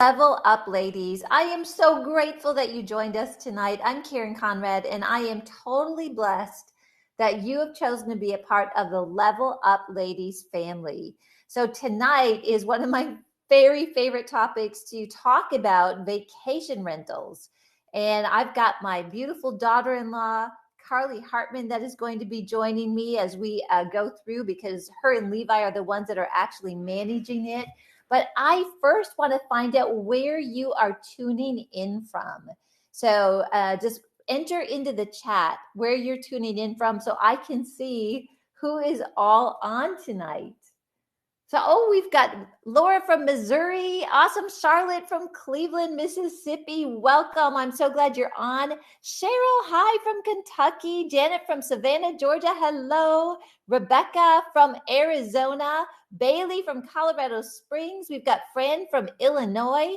Level up, ladies. I am so grateful that you joined us tonight. I'm Karen Conrad, and I am totally blessed that you have chosen to be a part of the Level Up Ladies family. So, tonight is one of my very favorite topics to talk about vacation rentals. And I've got my beautiful daughter in law, Carly Hartman, that is going to be joining me as we go through because her and Levi are the ones that are actually managing it. But I first want to find out where you are tuning in from. So just enter into the chat where you're tuning in from so I can see who is all on tonight. So, we've got Laura from Missouri. Awesome. Charlotte from Cleveland, Mississippi. Welcome. I'm so glad you're on. Cheryl, hi from Kentucky. Janet from Savannah, Georgia. Hello. Rebecca from Arizona. Bailey from Colorado Springs. We've got Fran from Illinois.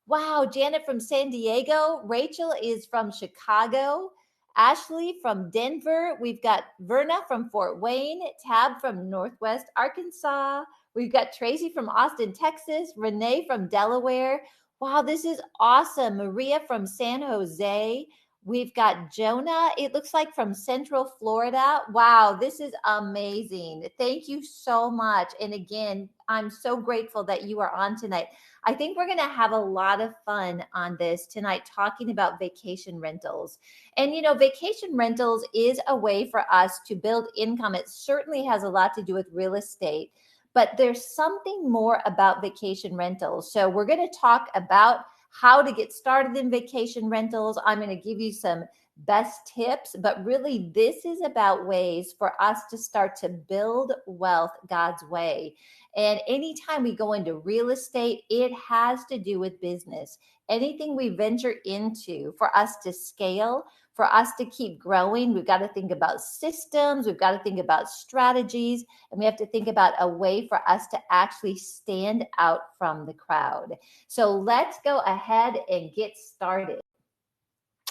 Wow. Janet from San Diego. Rachel is from Chicago. Ashley from Denver. We've got Verna from Fort Wayne. Tab from Northwest Arkansas. We've got Tracy from Austin, Texas, Renee from Delaware. Wow, this is awesome. Maria from San Jose. We've got Jonah, it looks like from Central Florida. Wow, this is amazing. Thank you so much. And again, I'm so grateful that you are on tonight. I think we're going to have a lot of fun on this tonight talking about vacation rentals. And, vacation rentals is a way for us to build income. It certainly has a lot to do with real estate. But there's something more about vacation rentals. So we're going to talk about how to get started in vacation rentals. I'm going to give you some best tips, but really this is about ways for us to start to build wealth God's way. And anytime we go into real estate, it has to do with business. Anything we venture into for us to scale, for us to keep growing, we've got to think about systems, we've got to think about strategies, and we have to think about a way for us to actually stand out from the crowd. So let's go ahead and get started.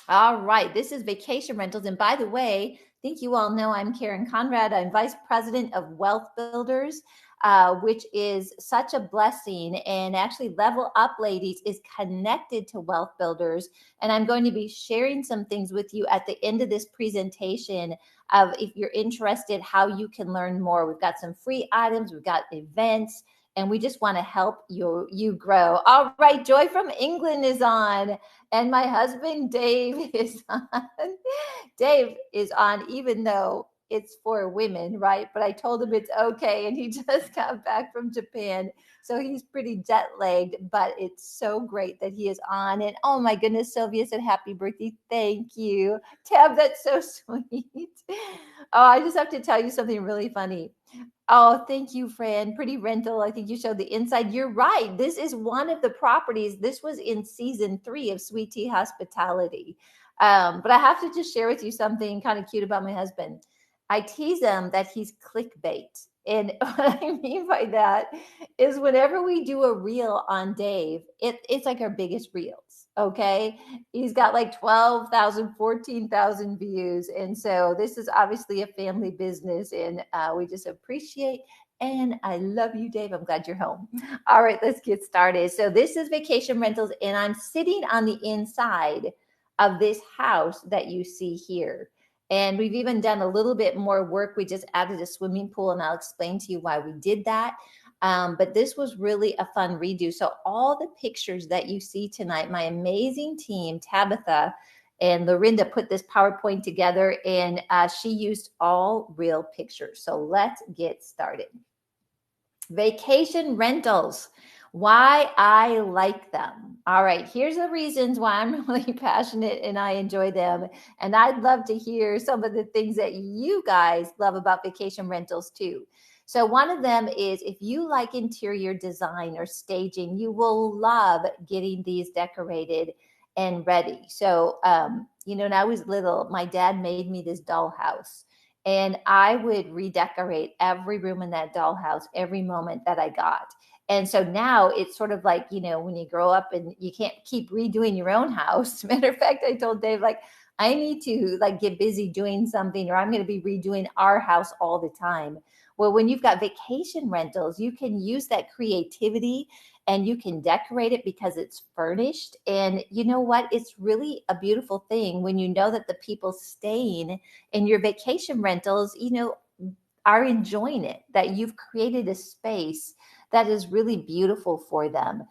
All right, this is vacation rentals. And by the way, I think you all know I'm Karen Conrad. I'm Vice President of Wealth Builders, which is such a blessing. And actually, Level Up Ladies is connected to Wealth Builders. And I'm going to be sharing some things with you at the end of this presentation of if you're interested, how you can learn more. We've got some free items, we've got events, and we just want to help you grow. All right, Joy from England is on. And my husband, Dave, is on. Dave is on, even though it's for women, right? But I told him it's okay. And he just got back from Japan. So he's pretty jet lagged, but it's so great that he is on. And oh my goodness, Sylvia said, happy birthday. Thank you. Tab, that's so sweet. Oh, I just have to tell you something really funny. Oh, thank you, Fran. Pretty rental. I think you showed the inside. You're right. This is one of the properties. This was in season 3 of Sweet Tea Hospitality. But I have to just share with you something kind of cute about my husband. I tease him that he's clickbait. And what I mean by that is whenever we do a reel on Dave, it's like our biggest reels. Okay. He's got like 12,000, 14,000 views. And so this is obviously a family business and we just appreciate and I love you, Dave. I'm glad you're home. All right, let's get started. So this is vacation rentals and I'm sitting on the inside of this house that you see here. And we've even done a little bit more work. We just added a swimming pool and I'll explain to you why we did that. But this was really a fun redo. So all the pictures that you see tonight, my amazing team, Tabitha and Lorinda put this PowerPoint together and she used all real pictures. So let's get started. Vacation rentals. Why I like them. All right, here's the reasons why I'm really passionate and I enjoy them. And I'd love to hear some of the things that you guys love about vacation rentals too. So one of them is if you like interior design or staging, you will love getting these decorated and ready. So, when I was little, my dad made me this dollhouse. And I would redecorate every room in that dollhouse every moment that I got. And so now it's sort of like, when you grow up and you can't keep redoing your own house. Matter of fact, I told Dave, like, I need to like get busy doing something, or I'm going to be redoing our house all the time. Well, when you've got vacation rentals, you can use that creativity and you can decorate it because it's furnished. And you know what? It's really a beautiful thing when you know that the people staying in your vacation rentals, are enjoying it, that you've created a space that is really beautiful for them.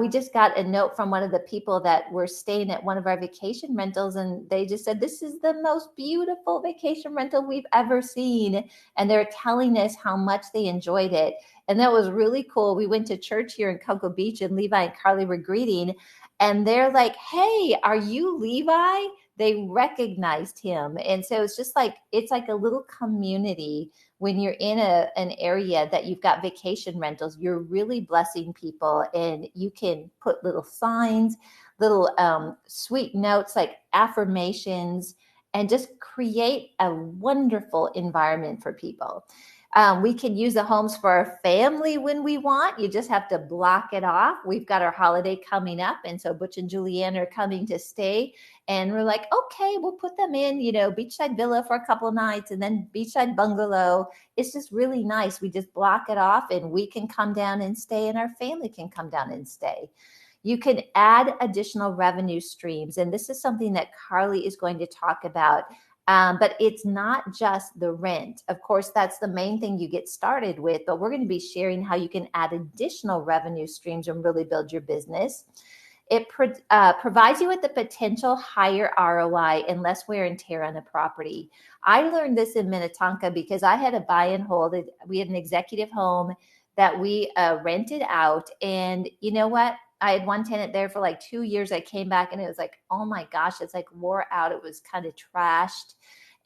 We just got a note from one of the people that were staying at one of our vacation rentals, and they just said, "This is the most beautiful vacation rental we've ever seen." And they're telling us how much they enjoyed it. And that was really cool. We went to church here in Cocoa Beach, and Levi and Carly were greeting, and they're like, "Hey, are you Levi?" They recognized him. And so it's like a little community. When you're in an area that you've got vacation rentals, you're really blessing people, and you can put little signs, little sweet notes like affirmations, and just create a wonderful environment for people. We can use the homes for our family when we want. You just have to block it off. We've got our holiday coming up, and so Butch and Julianne are coming to stay. And we're like, okay, we'll put them in, beachside villa for a couple nights, and then beachside bungalow. It's just really nice. We just block it off, and we can come down and stay, and our family can come down and stay. You can add additional revenue streams. And this is something that Carly is going to talk about. But it's not just the rent. Of course, that's the main thing you get started with, but we're going to be sharing how you can add additional revenue streams and really build your business. It provides you with the potential higher ROI and less wear and tear on a property. I learned this in Minnetonka because I had a buy and hold. We had an executive home that we rented out. And you know what? I had one tenant there for like 2 years. I came back and it was like, oh my gosh, it's like wore out. It was kind of trashed.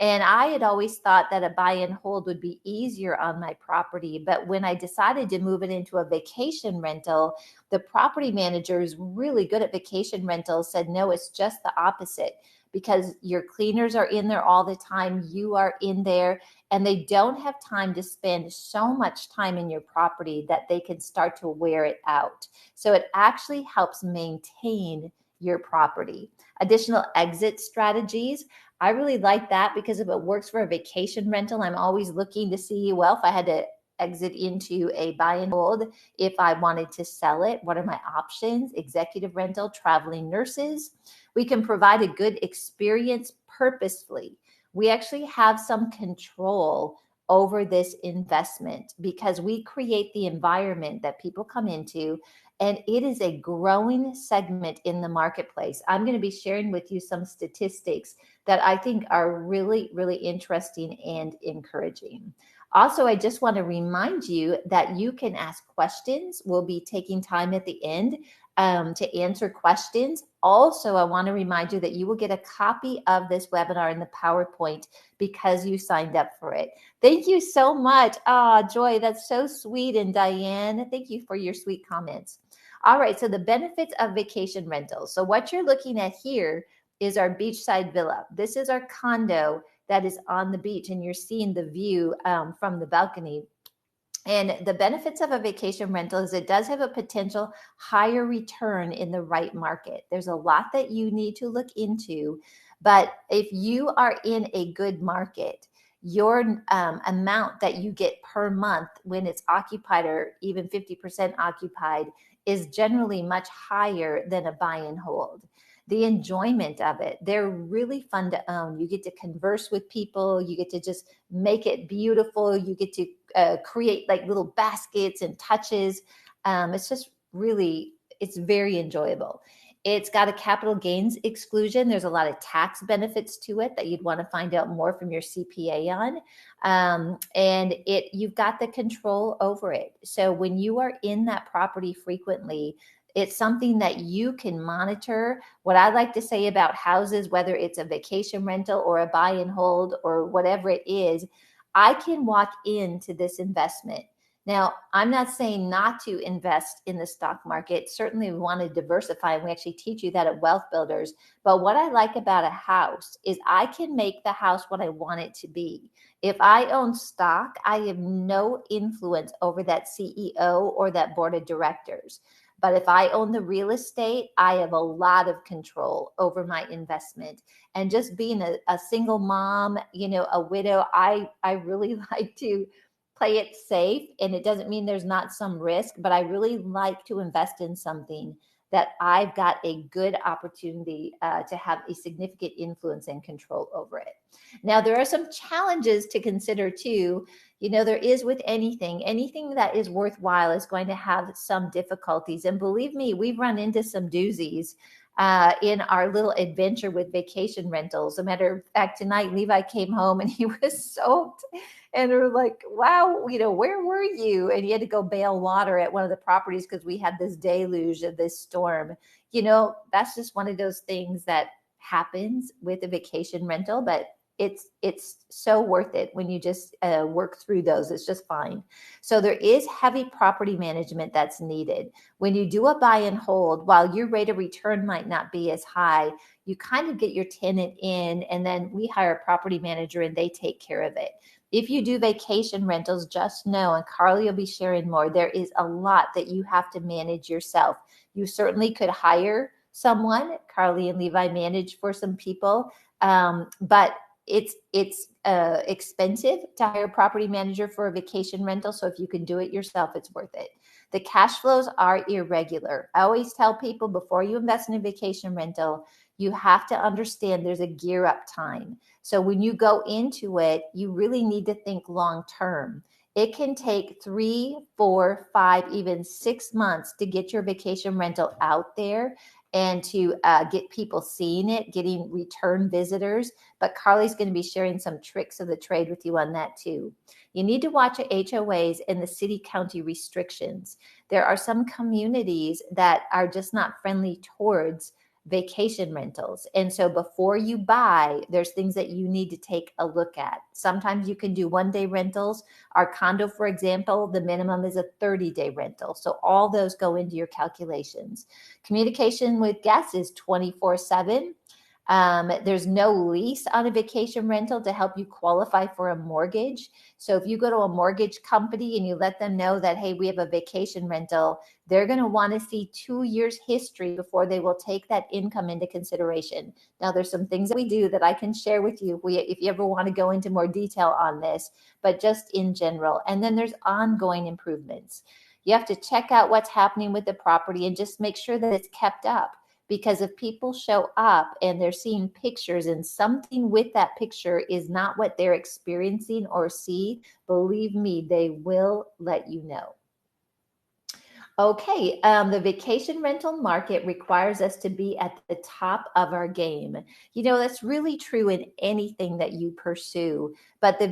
And I had always thought that a buy and hold would be easier on my property. But when I decided to move it into a vacation rental, the property manager is really good at vacation rentals said, no, it's just the opposite, because your cleaners are in there all the time. You are in there, and they don't have time to spend so much time in your property that they can start to wear it out. So it actually helps maintain your property. Additional exit strategies. I really like that because if it works for a vacation rental, I'm always looking to see, well, if I had to exit into a buy and hold, if I wanted to sell it, what are my options? Executive rental, traveling nurses. We can provide a good experience purposefully. We actually have some control over this investment because we create the environment that people come into, and it is a growing segment in the marketplace. I'm going to be sharing with you some statistics that I think are really, really interesting and encouraging. Also, I just want to remind you that you can ask questions. We'll be taking time at the end to answer questions. Also, I want to remind you that you will get a copy of this webinar in the PowerPoint because you signed up for it. Thank you so much. Joy, that's so sweet. And Diane, thank you for your sweet comments. All right, so the benefits of vacation rentals. So what you're looking at here is our beachside villa. This is our condo that is on the beach, and you're seeing the view from the balcony. And the benefits of a vacation rental is it does have a potential higher return in the right market. There's a lot that you need to look into, but if you are in a good market, your amount that you get per month when it's occupied or even 50% occupied is generally much higher than a buy and hold. The enjoyment of it, they're really fun to own. You get to converse with people. You get to just make it beautiful. You get to create like little baskets and touches. It's just really, it's very enjoyable. It's got a capital gains exclusion. There's a lot of tax benefits to it that you'd want to find out more from your CPA on. And you've got the control over it. So when you are in that property frequently, it's something that you can monitor. What I like to say about houses, whether it's a vacation rental or a buy and hold or whatever it is, I can walk into this investment. Now, I'm not saying not to invest in the stock market. Certainly we want to diversify, and we actually teach you that at Wealth Builders. But what I like about a house is I can make the house what I want it to be. If I own stock, I have no influence over that CEO or that board of directors. But if I own the real estate, I have a lot of control over my investment. And just being a single mom, a widow, I really like to play it safe. And it doesn't mean there's not some risk, but I really like to invest in something that I've got a good opportunity to have a significant influence and control over it. Now, there are some challenges to consider too. There is with anything that is worthwhile is going to have some difficulties. And believe me, we've run into some doozies in our little adventure with vacation rentals. As a matter of fact, tonight Levi came home and he was soaked. And we're like, wow, where were you? And he had to go bail water at one of the properties because we had this deluge of this storm. That's just one of those things that happens with a vacation rental, but it's so worth it when you just work through those. It's just fine. So there is heavy property management that's needed. When you do a buy and hold, while your rate of return might not be as high, you kind of get your tenant in, and then we hire a property manager and they take care of it. If you do vacation rentals, just know, and Carly will be sharing more, there is a lot that you have to manage yourself. You certainly could hire someone. Carly and Levi manage for some people, but it's expensive to hire a property manager for a vacation rental. So if you can do it yourself, it's worth it. The cash flows are irregular. I always tell people before you invest in a vacation rental, you have to understand there's a gear up time. So when you go into it, you really need to think long term. It can take 3, 4, 5, even 6 months to get your vacation rental out there and to get people seeing it, getting return visitors. But Carly's going to be sharing some tricks of the trade with you on that too. You need to watch HOAs and the city county restrictions. There are some communities that are just not friendly towards vacation rentals. And so before you buy, there's things that you need to take a look at. Sometimes you can do 1-day rentals. Our condo, for example, the minimum is a 30-day rental. So all those go into your calculations. Communication with guests is 24/7. There's no lease on a vacation rental to help you qualify for a mortgage. So if you go to a mortgage company and you let them know that, hey, we have a vacation rental, they're going to want to see 2 years history before they will take that income into consideration. Now, there's some things that we do that I can share with you if you ever want to go into more detail on this, but just in general. And then there's ongoing improvements. You have to check out what's happening with the property and just make sure that it's kept up. Because if people show up and they're seeing pictures and something with that picture is not what they're experiencing or see, believe me, they will let you know. Okay, the vacation rental market requires us to be at the top of our game. That's really true in anything that you pursue. But the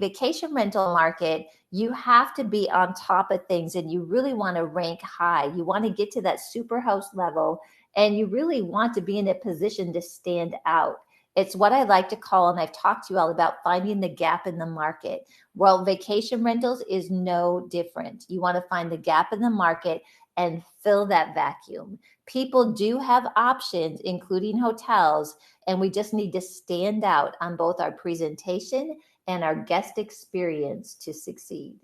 vacation rental market, you have to be on top of things and you really want to rank high. You want to get to that super host level and you really want to be in a position to stand out. It's what I like to call, and I've talked to you all about finding the gap in the market. Well, vacation rentals is no different. You want to find the gap in the market and fill that vacuum. People do have options, including hotels, and we just need to stand out on both our presentation and our guest experience to succeed.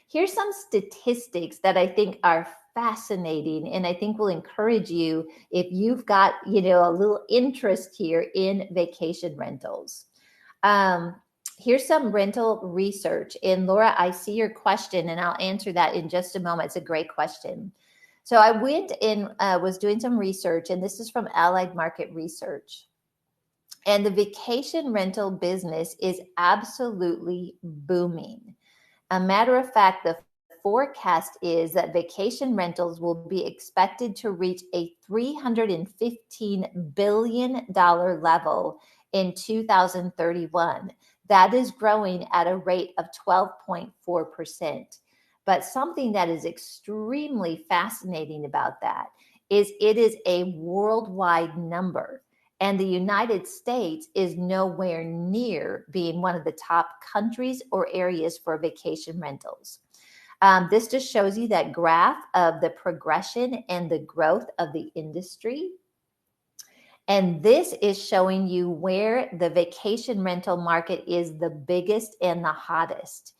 Here's some statistics that I think are fascinating and I think will encourage you if you've got, a little interest here in vacation rentals. Here's some rental research. And Laura, I see your question and I'll answer that in just a moment. It's a great question. So I went and was doing some research, and this is from Allied Market Research. And the vacation rental business is absolutely booming. A matter of fact, the forecast is that vacation rentals will be expected to reach a $315 billion level in 2031. That is growing at a rate of 12.4%. But something that is extremely fascinating about that is it is a worldwide number. And the United States is nowhere near being one of the top countries or areas for vacation rentals. This just shows you that graph of the progression and the growth of the industry. And this is showing you where the vacation rental market is the biggest and the hottest.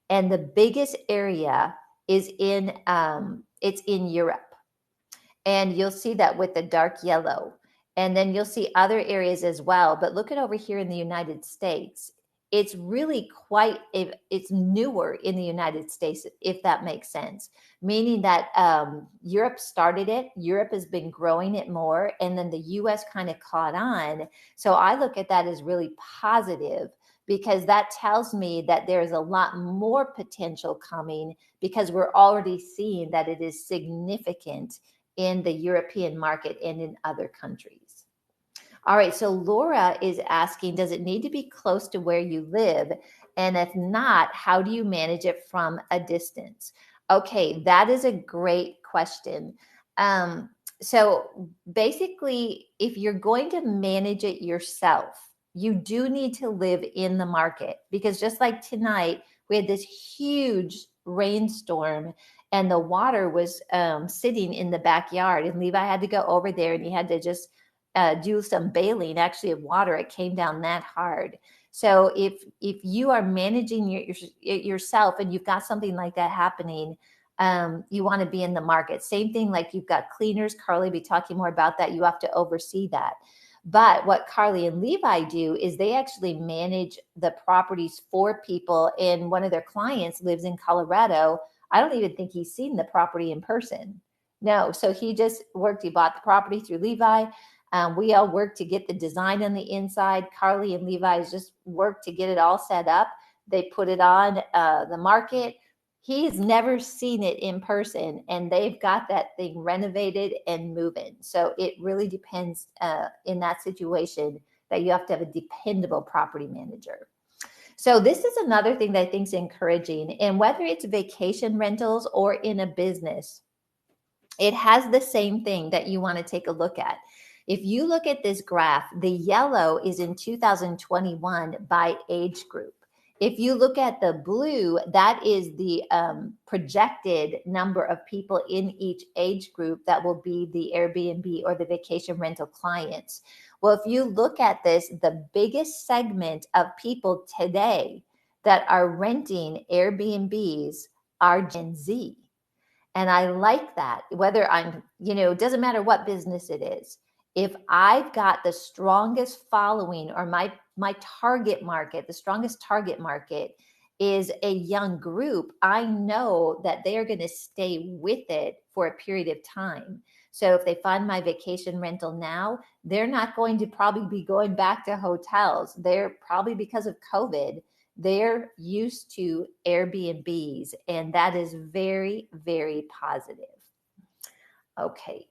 And the biggest area is it's in Europe. And you'll see that with the dark yellow. And then you'll see other areas as well. But look at over here in the United States. It's really it's newer in the United States, if that makes sense. Meaning that Europe started it, Europe has been growing it more, and then the US kind of caught on. So I look at that as really positive, because that tells me that there's a lot more potential coming, because we're already seeing that it is significant in the European market and in other countries. All right, so Laura is asking, does it need to be close to where you live? And if not, how do you manage it from a distance? Okay, that is a great question. So basically, if you're going to manage it yourself, you do need to live in the market, because just like tonight, we had this huge rainstorm and the water was sitting in the backyard, and Levi had to go over there and he had to just do some bailing actually of water. It came down that hard. So if you are managing yourself and you've got something like that happening, you want to be in the market. Same thing, like you've got cleaners. Carly will be talking more about that. You have to oversee that. But what Carly and Levi do is they actually manage the properties for people. And one of their clients lives in Colorado. I don't even think he's seen the property in person. No, so he just worked. He bought the property through Levi. We all worked to get the design on the inside. Carly and Levi's just worked to get it all set up. They put it on the market. He's never seen it in person, and they've got that thing renovated and moving. So it really depends in that situation that you have to have a dependable property manager. So this is another thing that I think is encouraging. And whether it's vacation rentals or in a business, it has the same thing that you want to take a look at. If you look at this graph, the yellow is in 2021 by age group. If you look at the blue, that is the projected number of people in each age group that will be the Airbnb or the vacation rental clients. Well, if you look at this, the biggest segment of people today that are renting Airbnbs are Gen Z. And I like that. Whether I'm, it doesn't matter what business it is. If I've got the strongest following, or my target market, the strongest target market is a young group, I know that they are going to stay with it for a period of time. So if they find my vacation rental now, they're not going to probably be going back to hotels. They're probably, because of COVID, they're used to Airbnbs, and that is very, very positive. Okay.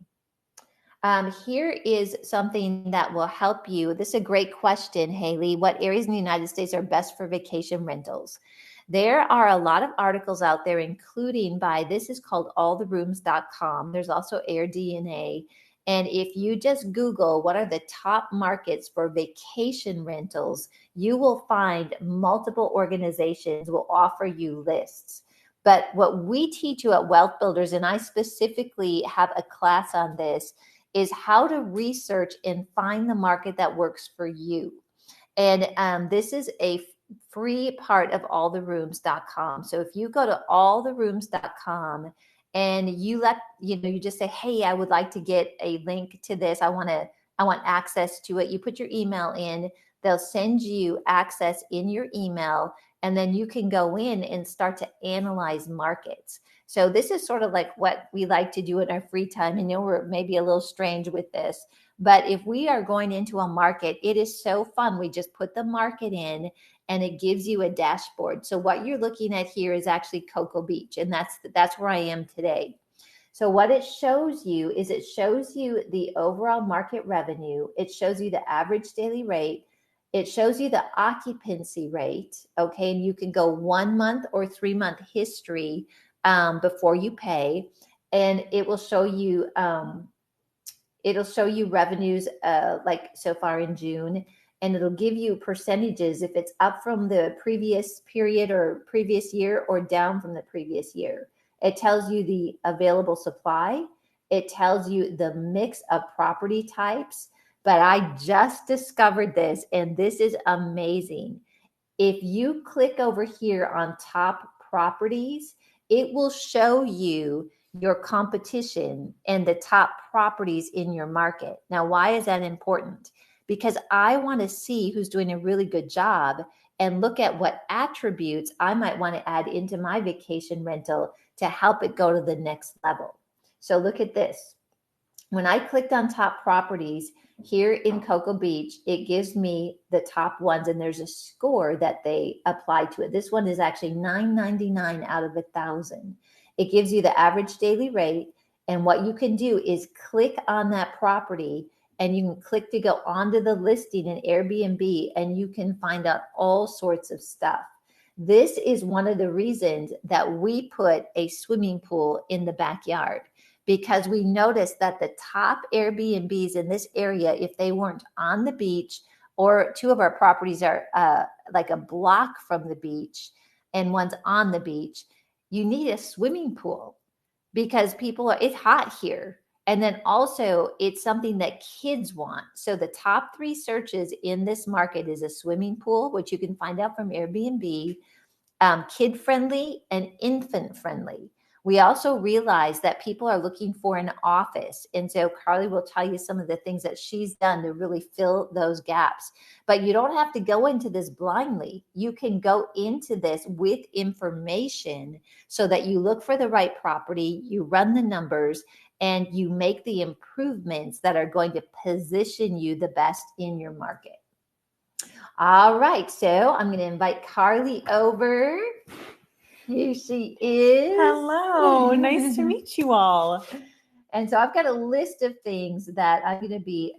Here is something that will help you. This is a great question, Haley. What areas in the United States are best for vacation rentals? There are a lot of articles out there, including this is called alltherooms.com. There's also AirDNA. And if you just Google what are the top markets for vacation rentals, you will find multiple organizations will offer you lists. But what we teach you at Wealth Builders, and I specifically have a class on this, is how to research and find the market that works for you. And this is a free part of alltherooms.com. So if you go to alltherooms.com and you just say, hey, I would like to get a link to this. I want access to it. You put your email in, they'll send you access in your email, and then you can go in and start to analyze markets. So this is sort of like what we like to do in our free time. And we're maybe a little strange with this, but if we are going into a market, it is so fun. We just put the market in and it gives you a dashboard. So what you're looking at here is actually Cocoa Beach, and that's where I am today. So what it shows you is it shows you the overall market revenue. It shows you the average daily rate. It shows you the occupancy rate. Okay. And you can go 1 month or 3 month history before you pay. And it will show you, revenues like so far in June, and it'll give you percentages if it's up from the previous period or previous year or down from the previous year. It tells you the available supply. It tells you the mix of property types. But I just discovered this, and this is amazing. If you click over here on top properties, it will show you your competition and the top properties in your market. Now, why is that important? Because I want to see who's doing a really good job and look at what attributes I might want to add into my vacation rental to help it go to the next level. So look at this. When I clicked on top properties here in Cocoa Beach, it gives me the top ones, and there's a score that they apply to it. This one is actually $9.99 out of 1,000. It gives you the average daily rate, and what you can do is click on that property, and you can click to go onto the listing in Airbnb, and you can find out all sorts of stuff. This is one of the reasons that we put a swimming pool in the backyard, because we noticed that the top Airbnbs in this area, if they weren't on the beach, or two of our properties are like a block from the beach and one's on the beach, you need a swimming pool because it's hot here. And then also it's something that kids want. So the top 3 searches in this market is a swimming pool, which you can find out from Airbnb, kid friendly and infant friendly. We also realize that people are looking for an office. And so Carly will tell you some of the things that she's done to really fill those gaps. But you don't have to go into this blindly. You can go into this with information so that you look for the right property, you run the numbers, and you make the improvements that are going to position you the best in your market. All right, so I'm going to invite Carly over. Here she is. Hello, nice to meet you all. And so I've got a list of things that I'm going to be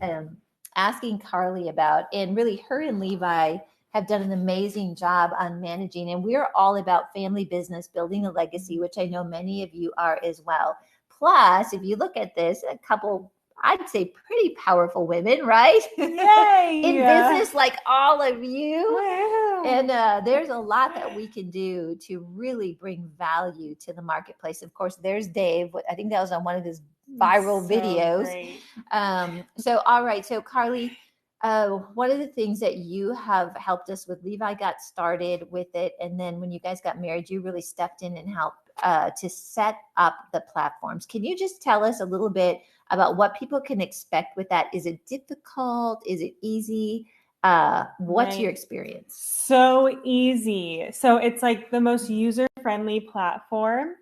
asking Carly about. And really, her and Levi have done an amazing job on managing. And we're all about family business, building a legacy, which I know many of you are as well. Plus, if you look at this, a couple, I'd say pretty powerful women, right? Yay! In business, like all of you. Wow. And there's a lot that we can do to really bring value to the marketplace. Of course, there's Dave. I think that was on one of his viral videos. So, all right. So, Carly, one of the things that you have helped us with, Levi got started with it. And then when you guys got married, you really stepped in and helped to set up the platforms. Can you just tell us a little bit about what people can expect with that? Is it difficult? Is it easy? What's your experience? So easy. So it's like the most user-friendly platform,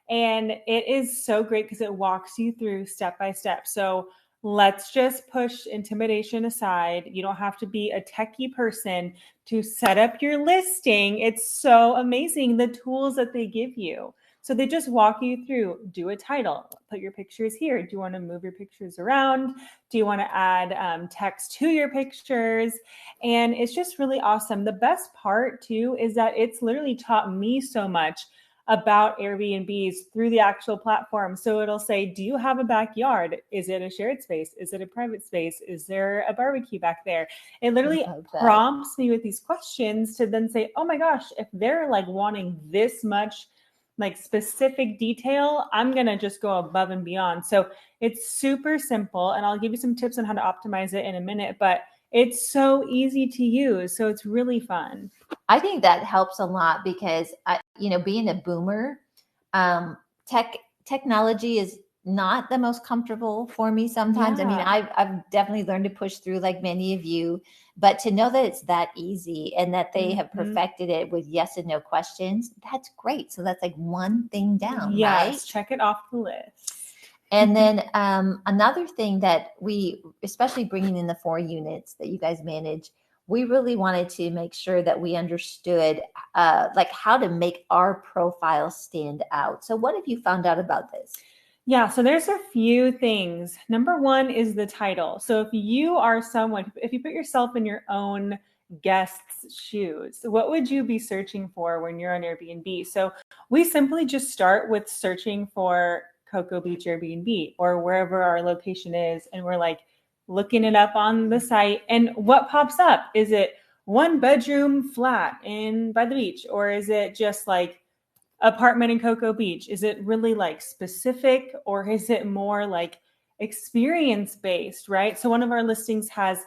and it is so great because it walks you through step by step. So let's just push intimidation aside. You don't have to be a techie person to set up your listing. It's so amazing, the tools that they give you. So they just walk you through, do a title, put your pictures here. Do you want to move your pictures around? Do you want to add text to your pictures? And it's just really awesome. The best part too is that it's literally taught me so much about Airbnbs through the actual platform. So it'll say, do you have a backyard? Is it a shared space? Is it a private space? Is there a barbecue back there? It literally prompts me with these questions to then say, oh my gosh, if they're like wanting this much like specific detail, I'm going to just go above and beyond. So it's super simple, and I'll give you some tips on how to optimize it in a minute, but it's so easy to use. So it's really fun. I think that helps a lot because, being a boomer, technology is not the most comfortable for me sometimes. Yeah. I mean, I've definitely learned to push through like many of you, but to know that it's that easy and that they have perfected it with yes and no questions, that's great. So that's like one thing down, right? Check it off the list. And then another thing that we, especially bringing in the 4 units that you guys manage, we really wanted to make sure that we understood like how to make our profile stand out. So what have you found out about this? Yeah, so there's a few things. Number one is the title. So if you are someone, if you put yourself in your own guest's shoes, what would you be searching for when you're on Airbnb? So we simply just start with searching for Cocoa Beach Airbnb or wherever our location is. And we're like looking it up on the site. And what pops up? Is it 1-bedroom flat by the beach? Or is it just like apartment in Cocoa Beach? Is it really like specific, or is it more like experience based, right? So one of our listings has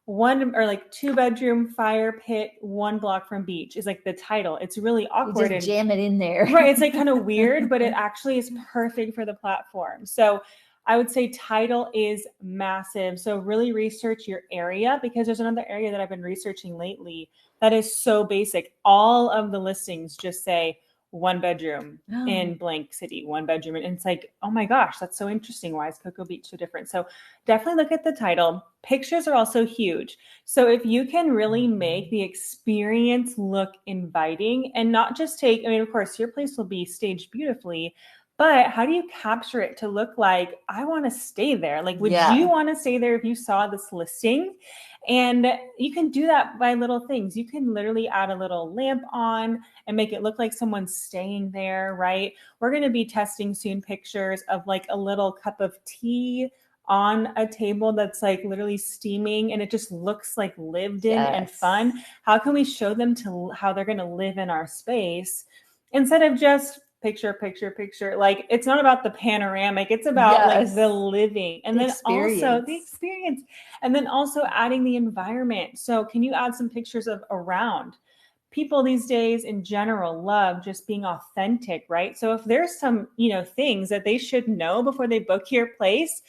one or like 2-bedroom fire pit, 1 block from beach is like the title. It's really awkward. You just jam it in there. Right. It's like kind of weird, but it actually is perfect for the platform. So I would say title is massive. So really research your area, because there's another area that I've been researching lately that is so basic. All of the listings just say 1 bedroom in blank city, 1 bedroom. And it's like, oh my gosh, that's so interesting. Why is Cocoa Beach so different? So definitely look at the title. Pictures are also huge. So if you can really make the experience look inviting and not just take, I mean, of course, your place will be staged beautifully, but how do you capture it to look like I want to stay there? Like, would you want to stay there if you saw this listing? And you can do that by little things. You can literally add a little lamp on and make it look like someone's staying there, right? We're going to be testing soon pictures of like a little cup of tea on a table that's like literally steaming, and it just looks like lived in and fun. How can we show them to how they're going to live in our space instead of just picture, picture, picture? Like, it's not about the panoramic, it's about like the living, and then also the experience, and then also adding the environment. So can you add some pictures of around? People these days in general love just being authentic, right? So if there's some, things that they should know before they book your place,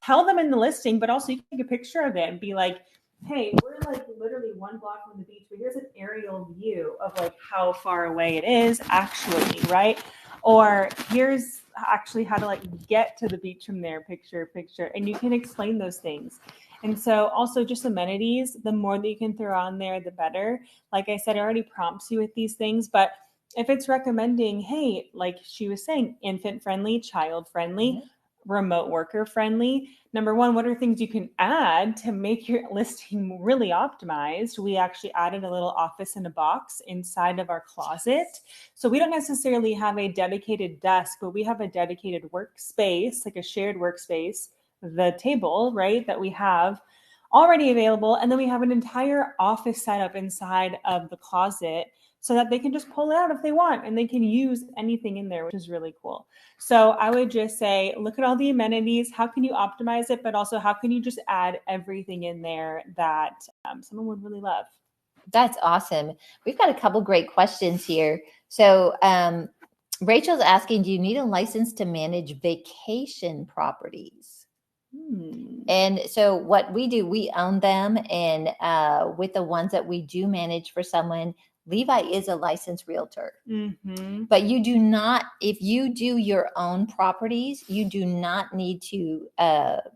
tell them in the listing, but also you can take a picture of it and be like, hey, we're like literally 1 block from the beach, but here's an aerial view of like how far away it is actually, right? Or here's actually how to like get to the beach from there, picture. And you can explain those things. And so also just amenities, the more that you can throw on there, the better. Like I said, it already prompts you with these things, but if it's recommending, hey, like she was saying, infant friendly, child friendly, remote worker friendly. Number one, what are things you can add to make your listing really optimized? We actually added a little office in a box inside of our closet. So we don't necessarily have a dedicated desk, but we have a dedicated workspace, like a shared workspace, the table, right, that we have already available. And then we have an entire office setup inside of the closet so that they can just pull it out if they want, and they can use anything in there, which is really cool. So I would just say, look at all the amenities. How can you optimize it? But also, how can you just add everything in there that someone would really love? That's awesome. We've got a couple great questions here. So Rachel's asking, do you need a license to manage vacation properties? And so what we do, we own them. And with the ones that we do manage for someone, Levi is a licensed realtor. But you do not, if you do your own properties, you do not need to,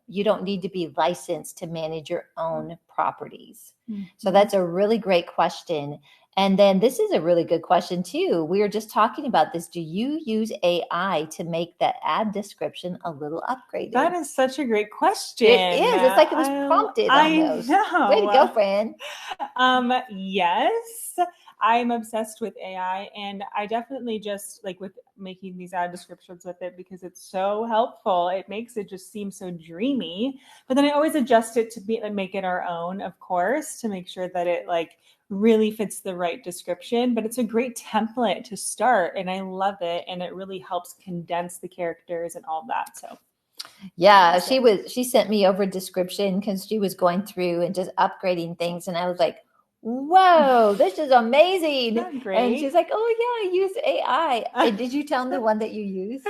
you don't need to be licensed to manage your own properties. So that's a really great question. And then this is a really good question too. We were just talking about this. Do you use AI to make the ad description a little upgraded? That is such a great question. It is. It's like it was prompted almost. I know. Way to go, friend. Yes. I'm obsessed with AI, and I definitely just like with making these ad descriptions with it because it's so helpful. It makes it just seem so dreamy, but then I always adjust it to be like make it our own, of course, to make sure that it like really fits the right description. But it's a great template to start, and I love it, and it really helps condense the characters and all that. So yeah, she sent me over a description because she was going through and just upgrading things, and I was like, whoa, this is amazing. Great. And she's like, oh yeah, I use AI. And did you tell them the one that you use?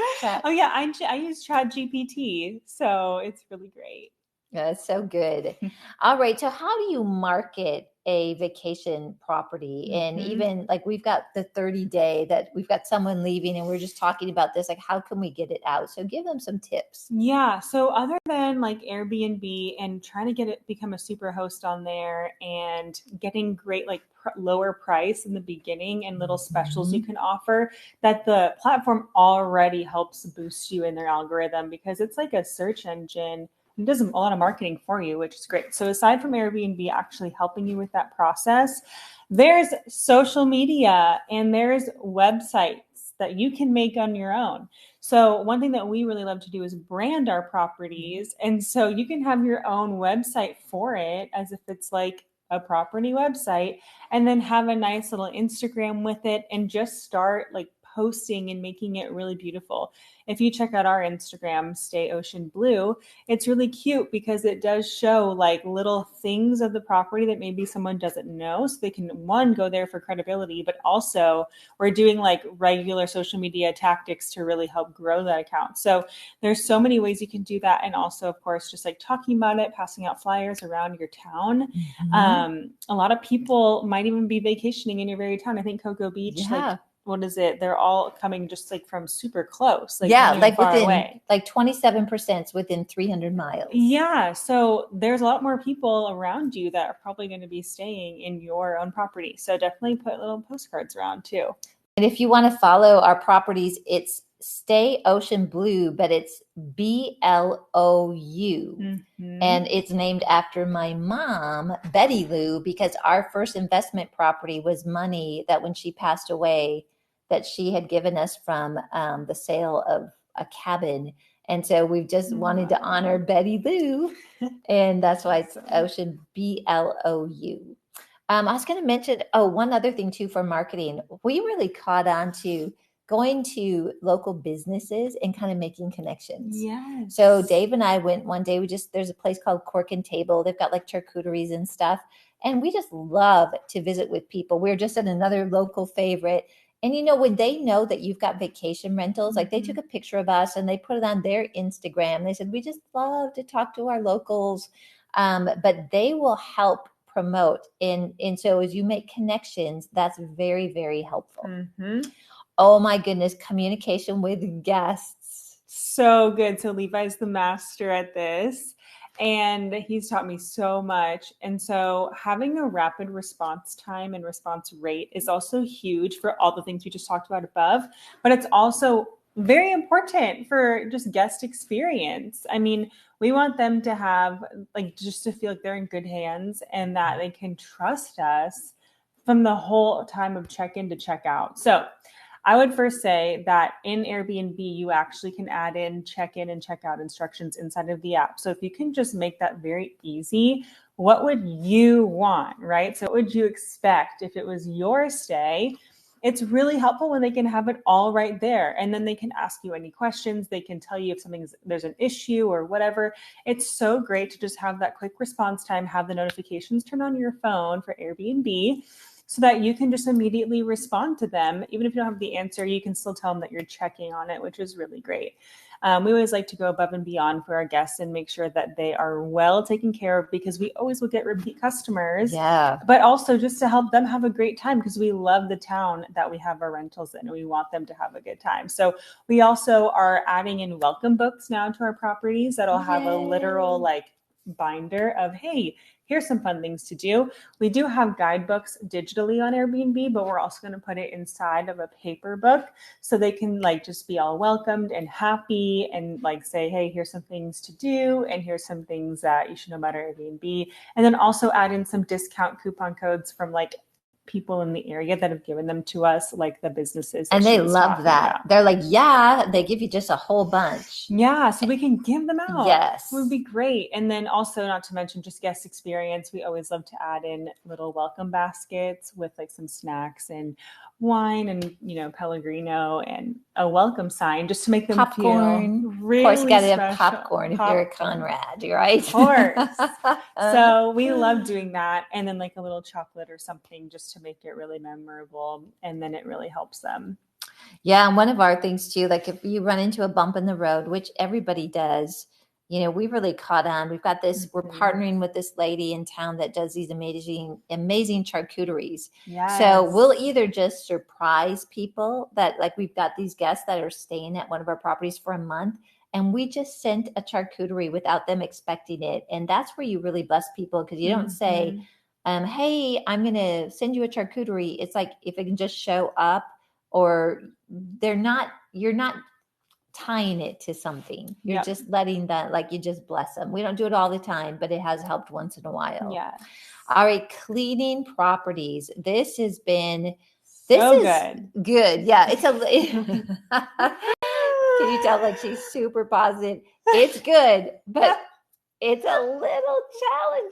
Oh yeah, I use ChatGPT, so it's really great. That's so good. All right, so how do you market a vacation property? And even like we've got the 30-day that we've got someone leaving, and we're just talking about this, like how can we get it out? So give them some tips. Yeah, so other than like Airbnb and trying to get it become a super host on there and getting great like lower price in the beginning and little specials you can offer, that the platform already helps boost you in their algorithm because it's like a search engine. It does a lot of marketing for you, which is great. So aside from Airbnb actually helping you with that process, there's social media and there's websites that you can make on your own. So one thing that we really love to do is brand our properties. And so you can have your own website for it as if it's like a property website, and then have a nice little Instagram with it and just start like posting and making it really beautiful. If you check out our Instagram, Stay Ocean Blue, it's really cute because it does show like little things of the property that maybe someone doesn't know. So they can, one, go there for credibility, but also we're doing like regular social media tactics to really help grow that account. So there's so many ways you can do that. And also, of course, just like talking about it, passing out flyers around your town. A lot of people might even be vacationing in your very town. I think Cocoa Beach, like, what is it? They're all coming just like from super close, like like far within away. like 27% within 300 miles. Yeah. So there's a lot more people around you that are probably going to be staying in your own property. So definitely put little postcards around too. And if you want to follow our properties, it's Stay Ocean Blue, but it's BLOU. And it's named after my mom, Betty Lou, because our first investment property was money that when she passed away, that she had given us from the sale of a cabin. And so we've just wanted to honor Betty Lou. And that's why it's Ocean BLOU. I was going to mention, one other thing too for marketing. We really caught on to going to local businesses and kind of making connections. Yes. So Dave and I went one day, there's a place called Cork and Table. They've got like charcuteries and stuff. And we just love to visit with people. We're just at another local favorite. And when they know that you've got vacation rentals, like they took a picture of us and they put it on their Instagram. They said, we just love to talk to our locals. But they will help promote. And so as you make connections, that's very, very helpful. Oh my goodness, communication with guests. So good. So Levi's the master at this, and he's taught me so much. And so having a rapid response time and response rate is also huge for all the things we just talked about above, but it's also very important for just guest experience. I mean, we want them to have just to feel like they're in good hands and that they can trust us from the whole time of check-in to check-out. So I would first say that in Airbnb, you actually can add in check-in and check-out instructions inside of the app. So if you can just make that very easy, what would you want, right? So what would you expect if it was your stay? It's really helpful when they can have it all right there. And then they can ask you any questions. They can tell you if there's an issue or whatever. It's so great to just have that quick response time, have the notifications turn on your phone for Airbnb, so that you can just immediately respond to them. Even if you don't have the answer, you can still tell them that you're checking on it, which is really great. We always like to go above and beyond for our guests and make sure that they are well taken care of, because we always will get repeat customers. Yeah. But also just to help them have a great time, because we love the town that we have our rentals in and we want them to have a good time. So we also are adding in welcome books now to our properties that'll have a literal binder of, hey, here's some fun things to do. We do have guidebooks digitally on Airbnb, but we're also going to put it inside of a paper book so they can just be all welcomed and happy and say, hey, here's some things to do and here's some things that you should know about Airbnb. And then also add in some discount coupon codes from people in the area that have given them to us, like the businesses. And they love that. They're like, they give you just a whole bunch. Yeah, so we can give them out. Yes. It would be great. And then also, not to mention just guest experience, we always love to add in little welcome baskets with some snacks and wine and, Pellegrino and a welcome sign just to make them popcorn. Feel really of course, you got to special. have popcorn if you're a Conrad, right? Of course. So we love doing that. And then a little chocolate or something just to make it really memorable. And then it really helps them. Yeah. And one of our things too, if you run into a bump in the road, which everybody does, we really caught on. We've got this, we're partnering with this lady in town that does these amazing charcuteries. Yes. So we'll either just surprise people that we've got these guests that are staying at one of our properties for a month, and we just sent a charcuterie without them expecting it. And that's where you really bless people, because you don't say, hey, I'm going to send you a charcuterie. It's if it can just show up, or you're not tying it to something. You're just letting that, you just bless them. We don't do it all the time, but it has helped once in a while. Yeah. All right. Cleaning properties. This has been, good. Yeah. It's can you tell she's super positive? It's good, but it's a little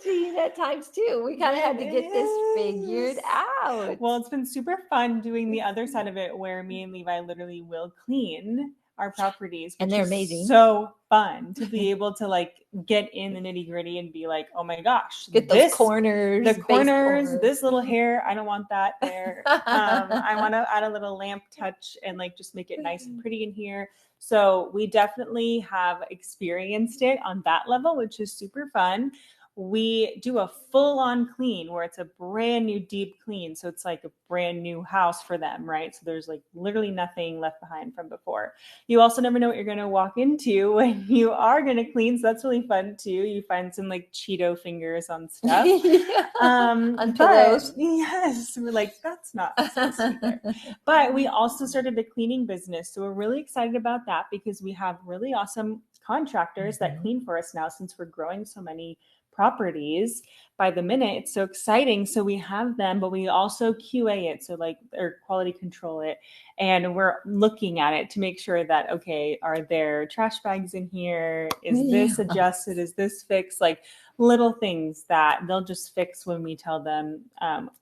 challenging at times too. We kind of had to get this figured Yes. out. Well, it's been super fun doing the other side of it where me and Levi literally will clean our properties, And which they're is amazing. so fun to be able to like get in the nitty gritty and be like, oh my gosh, Get those corners, the base corners, corners. this little hair, I don't want that there. I want to add a little lamp touch and like just make it nice and pretty in here. So we definitely have experienced it on that level, which is super fun. We do a full on clean where it's a brand new deep clean. So it's like a brand new house for them, right? So there's like literally nothing left behind from before. You also never know what you're going to walk into when you are going to clean. So that's really fun too. You find some like Cheeto fingers on stuff. Yeah. On But pillows. yes, we're like, that's not supposed to be there. But we also started a cleaning business. So we're really excited about that because we have really awesome contractors that clean for us now since we're growing so many properties by the minute. It's so exciting. So we have them, but we also QA it. So like, or quality control it. And we're looking at it to make sure that, okay, are there trash bags in here? Is this adjusted? Is this fixed? Like little things that they'll just fix when we tell them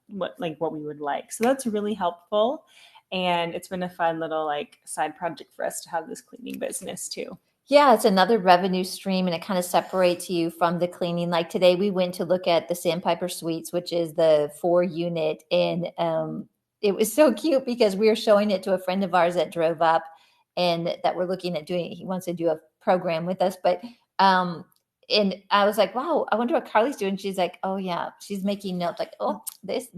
what we would like. So that's really helpful. And it's been a fun little like side project for us to have this cleaning business too. Yeah, it's another revenue stream and it kind of separates you from the cleaning. Like today we went to look at the Sandpiper Suites, which is the 4 unit. And it was so cute because we were showing it to a friend of ours that drove up and that we're looking at doing, he wants to do a program with us. But and I was like, wow, I wonder what Carly's doing. She's like, oh yeah, she's making notes like, oh, this.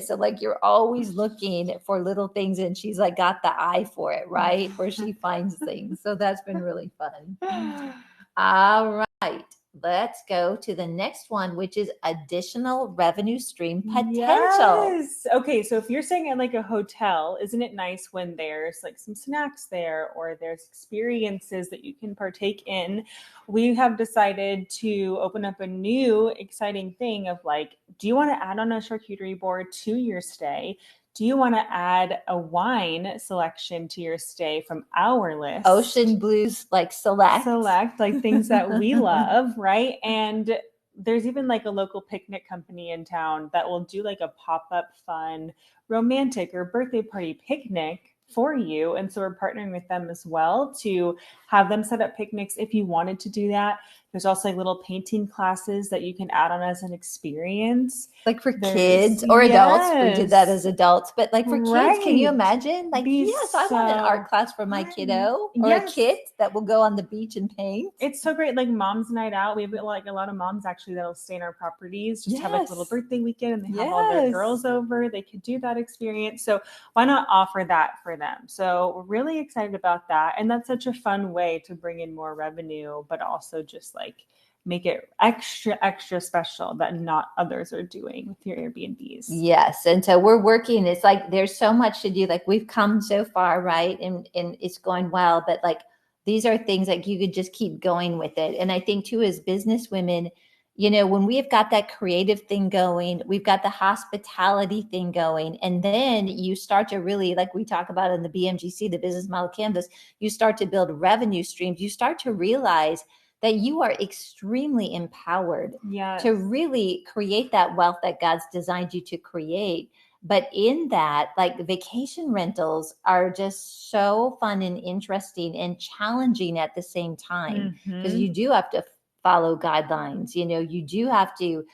So like you're always looking for little things and she's like got the eye for it, right? Where she finds things. So that's been really fun. All right. Let's go to the next one, which is additional revenue stream potential. Yes. Okay. So if you're staying at like a hotel, isn't it nice when there's like some snacks there or there's experiences that you can partake in? We have decided to open up a new exciting thing of like, do you want to add on a charcuterie board to your stay? Do you want to add a wine selection to your stay from our list? Ocean Blues, like select like things that we love, right? And there's even like a local picnic company in town that will do like a pop-up fun romantic or birthday party picnic for you. And so we're partnering with them as well to have them set up picnics if you wanted to do that. There's also like little painting classes that you can add on as an experience. Like for kids or adults. We did that as adults, but like for kids, can you imagine? Like, yes, I want an art class for my kiddo or a kid that will go on the beach and paint. It's so great. Like mom's night out. We have like a lot of moms actually that'll stay in our properties, just have like a little birthday weekend and they have all their girls over. They could do that experience. So why not offer that for them? So we're really excited about that. And that's such a fun way to bring in more revenue, but also just like make it extra special that not others are doing with your Airbnbs. Yes. And so we're working. It's like there's so much to do. Like we've come so far, right? And it's going well. But like these are things like you could just keep going with it. And I think too, as business women, you know, when we've got that creative thing going, we've got the hospitality thing going, and then you start to really, like we talk about in the BMGC, the business model canvas, you start to build revenue streams. You start to realize that you are extremely empowered to really create that wealth that God's designed you to create. But in that, like vacation rentals are just so fun and interesting and challenging at the same time because you do have to follow guidelines. You know, you do have to,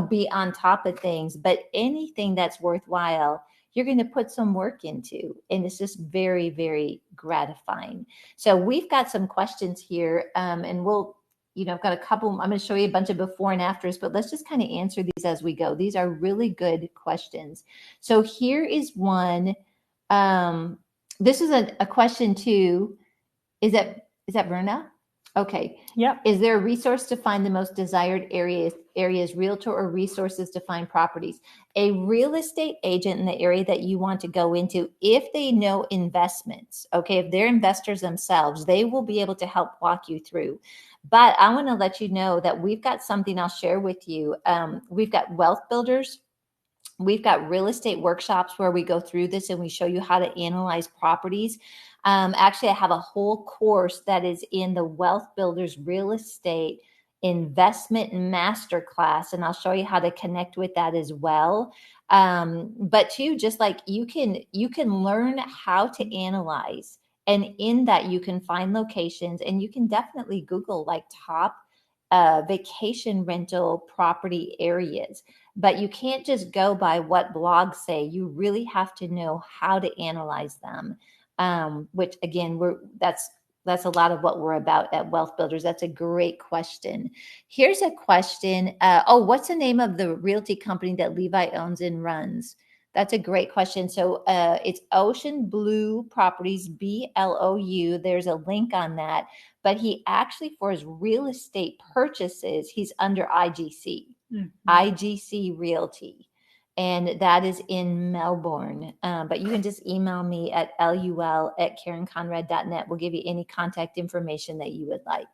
be on top of things, but anything that's worthwhile, you're going to put some work into. And it's just very, very gratifying. So we've got some questions here and we'll, I've got a couple, I'm going to show you a bunch of before and afters, but let's just kind of answer these as we go. These are really good questions. So here is one. This is a question too. Is that Verna? Okay. Yep. Is there a resource to find the most desired areas, realtor or resources to find properties? A real estate agent in the area that you want to go into, if they know investments, okay, if they're investors themselves, they will be able to help walk you through. But I want to let you know that we've got something I'll share with you. We've got wealth builders. We've got real estate workshops where we go through this and we show you how to analyze properties. Actually, I have a whole course that is in the Wealth Builders Real Estate Investment Masterclass, and I'll show you how to connect with that as well. But too, just like you can learn how to analyze, and in that you can find locations, and you can definitely Google like top vacation rental property areas. But you can't just go by what blogs say. You really have to know how to analyze them. Which again, that's a lot of what we're about at Wealth Builders. That's a great question. Here's a question. What's the name of the realty company that Levi owns and runs? That's a great question. So it's Ocean Blue Properties, BLOU. There's a link on that. But he actually, for his real estate purchases, he's under IGC, IGC Realty. And that is in Melbourne. But you can just email me at lul@karenconrad.net. We'll give you any contact information that you would like.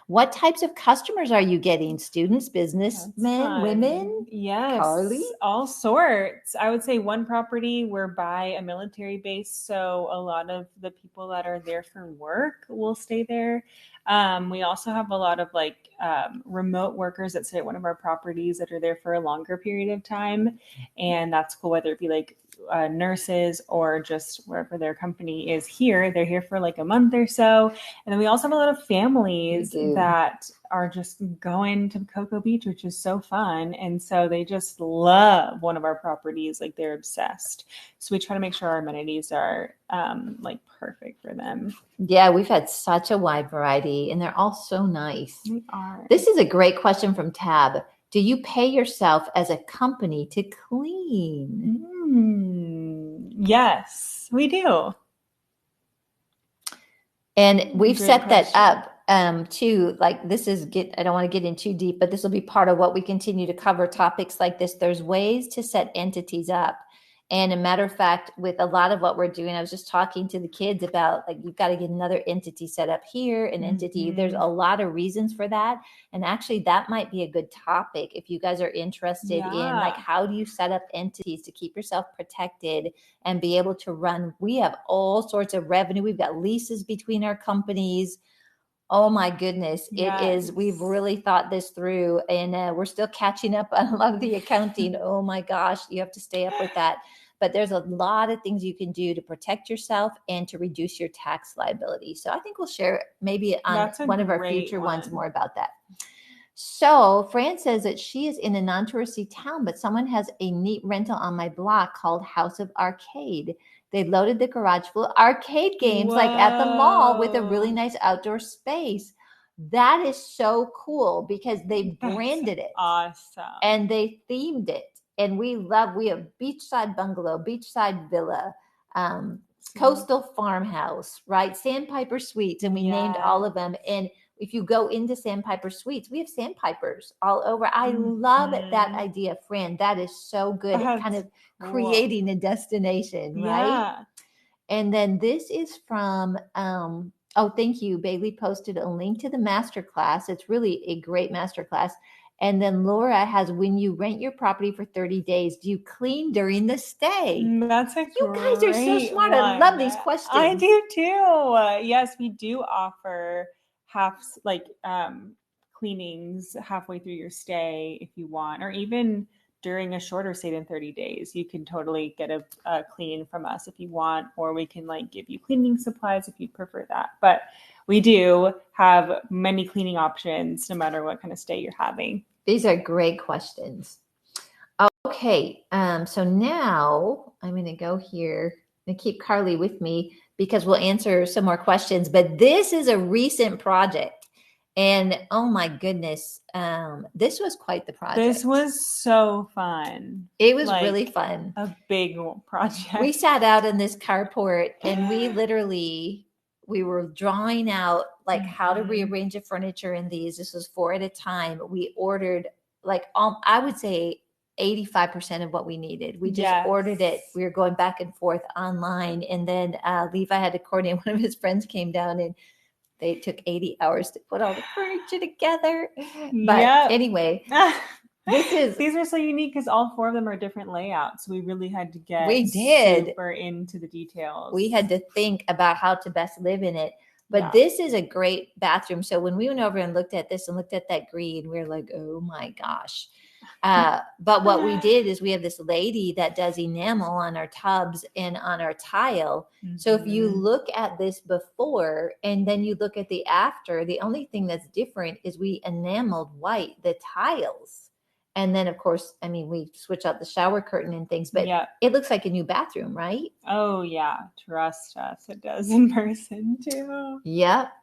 What types of customers are you getting? Students, businessmen, women? Yes, Carly? all sorts. I would say one property, we're by a military base, so a lot of the people that are there for work will stay there. We also have a lot of remote workers that stay at one of our properties that are there for a longer period of time, and that's cool, whether it be like nurses or just wherever their company is here. They're here for like a month or so. And then we also have a lot of families that are just going to Cocoa Beach, which is so fun. And so they just love one of our properties. Like they're obsessed. So we try to make sure our amenities are like perfect for them. Yeah, we've had such a wide variety and they're all so nice. They are. This is a great question from Tab. Do you pay yourself as a company to clean? Yes, we do. And we've set that up too. Like this is I don't want to get in too deep, but this will be part of what we continue to cover topics like this. There's ways to set entities up. And a matter of fact, with a lot of what we're doing, I was just talking to the kids about like, you've got to get another entity set up here, an entity. There's a lot of reasons for that. And actually that might be a good topic if you guys are interested in like, how do you set up entities to keep yourself protected and be able to run? We have all sorts of revenue. We've got leases between our companies. Oh my goodness. It is. We've really thought this through and we're still catching up on a lot of the accounting. Oh my gosh. You have to stay up with that. But there's a lot of things you can do to protect yourself and to reduce your tax liability. So I think we'll share maybe on one of our future ones more about that. So Fran says that she is in a non-touristy town, but someone has a neat rental on my block called House of Arcade. They loaded the garage full of arcade games like at the mall with a really nice outdoor space. That is so cool because they branded it. Awesome. And they themed it. And we have beachside bungalow, beachside villa, coastal farmhouse, right? Sandpiper Suites. And we named all of them. And if you go into Sandpiper Suites, we have sandpipers all over. I love that idea, Fran. That is so good. Kind of creating a destination, right? Yeah. And then this is from, thank you. Bailey posted a link to the masterclass. It's really a great masterclass. And then Laura has, when you rent your property for 30 days, do you clean during the stay? That's a You guys are so smart. I love these questions. I do too. Yes, we do offer cleanings halfway through your stay if you want, or even during a shorter stay than 30 days. You can totally get a cleaning from us if you want, or we can give you cleaning supplies if you prefer that. But we do have many cleaning options no matter what kind of stay you're having. These are great questions. Okay, so now I'm going to go here and keep Carly with me because we'll answer some more questions. But this is a recent project. And oh my goodness, this was quite the project. This was so fun. It was really fun. A big project. We sat out in this carport and we were drawing out how to rearrange the furniture in these. This was 4 at a time. We ordered I would say 85% of what we needed. We just ordered it. We were going back and forth online. And then Levi had to coordinate. One of his friends came down and they took 80 hours to put all the furniture together. But anyway, These are so unique because all 4 of them are different layouts. We really had to get super into the details. We had to think about how to best live in it. But this is a great bathroom. So when we went over and looked at this and looked at that green, we were like, oh my gosh. But what we did is we have this lady that does enamel on our tubs and on our tile. Mm-hmm. So if you look at this before and then you look at the after, the only thing that's different is we enameled white the tiles. And then, of course, I mean, we switch out the shower curtain and things, but it looks like a new bathroom, right? Oh, yeah. Trust us. It does in person, too. Yep.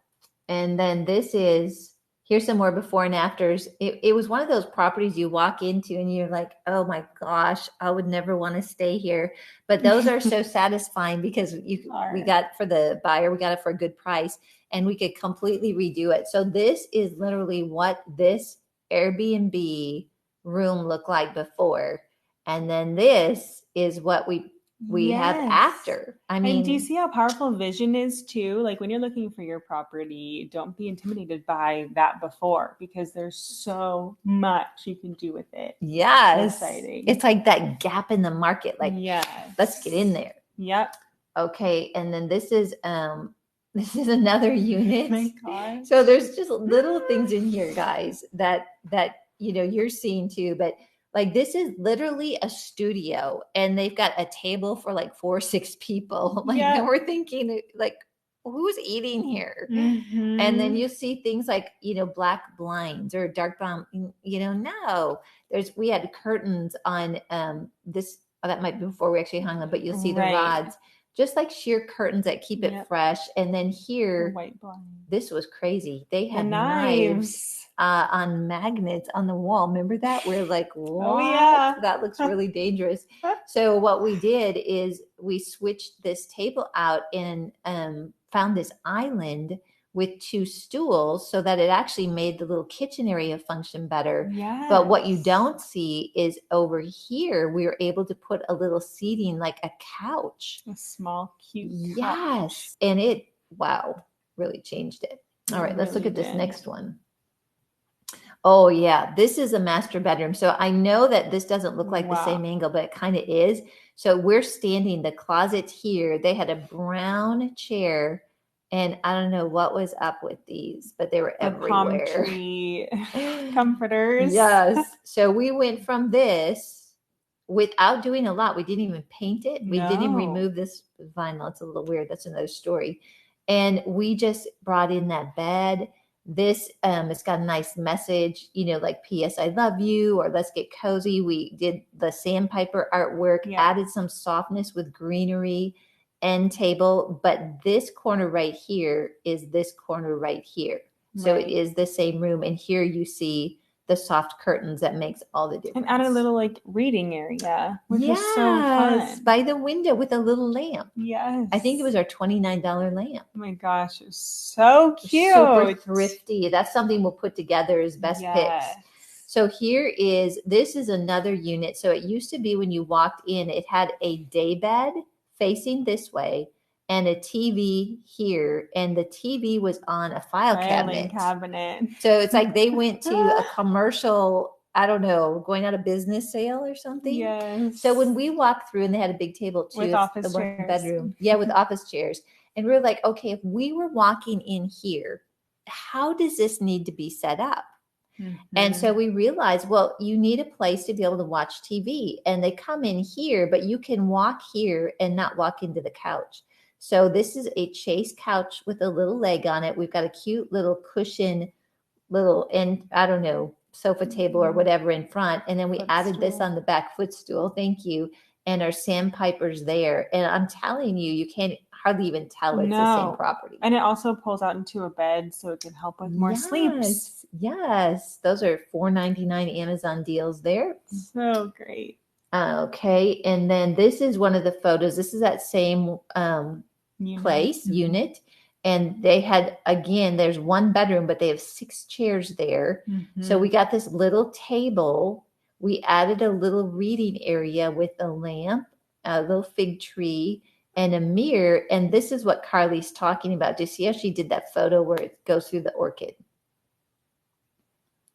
And then here's some more before and afters. It was one of those properties you walk into and you're like, oh, my gosh, I would never want to stay here. But those are so satisfying because we got for the buyer, we got it for a good price, and we could completely redo it. So this is literally what this Airbnb room looked like before, and then this is what we have after. I mean, and do you see how powerful vision is too? Like when you're looking for your property, don't be intimidated by that before, because there's so much you can do with it. Yes, it's exciting. It's like that gap in the market. Like, let's get in there. Yep. Okay, and then this is another unit. Oh my gosh. So there's just little things in here, guys, that you're seeing too, but like this is literally a studio and they've got a table for like 4 or 6 people. Like and we're thinking like, who's eating here? Mm-hmm. And then you see things like, black blinds or dark brown, no, we had curtains on this, that might be before we actually hung them, but you'll see the rods. Just like sheer curtains that keep it fresh. And then here, white blind. This was crazy. They had knives on magnets on the wall. Remember that? We're like, what? Oh, yeah. That looks really dangerous. So what we did is we switched this table out and found this island with 2 stools so that it actually made the little kitchen area function better. Yes. But what you don't see is over here, we were able to put a little seating like a couch. A small, cute couch. Yes. And it, really changed it. All right, let's look at this next one. Oh, yeah. This is a master bedroom. So I know that this doesn't look like the same angle, but it kind of is. So we're standing, the closet here. They had a brown chair. And I don't know what was up with these, but they were everywhere. Palm tree comforters. Yes. So we went from this without doing a lot. We didn't even paint it. We didn't remove this vinyl. It's a little weird. That's another story. And we just brought in that bed. This, it's got a nice message, like P.S. I love you, or let's get cozy. We did the sandpiper artwork, added some softness with greenery. End table, but this corner right here is this corner right here. So it is the same room. And here you see the soft curtains that makes all the difference. And add a little like reading area, which is so fun. By the window with a little lamp. Yes. I think it was our $29 lamp. Oh my gosh, it was so cute. Super thrifty. That's something we'll put together as best picks. So this is another unit. So it used to be when you walked in, it had a day bed facing this way and a TV here, and the TV was on a filing cabinet. So it's like they went to a commercial, I don't know, going out of business sale or something. Yes. So when we walked through, and they had a big table too, with office chairs. Bedroom, with office chairs, and we were like, okay, if we were walking in here, how does this need to be set up? Mm-hmm. And so we realized, you need a place to be able to watch TV, and they come in here, but you can walk here and not walk into the couch. So this is a chase couch with a little leg on it. We've got a cute little cushion, sofa table or whatever in front. And then we added this on the back, footstool. Thank you. And our sandpipers there. And I'm telling you, you can't hardly even tell it's the same property. And it also pulls out into a bed so it can help with more sleeps. Yes. Those are $4.99 Amazon deals there. So great. Okay. And then this is one of the photos. This is that same unit. And they had, again, there's 1 bedroom, but they have 6 chairs there. Mm-hmm. So we got this little table. We added a little reading area with a lamp, a little fig tree, and a mirror. And this is what Carly's talking about. Do you see how she did that photo where it goes through the orchid?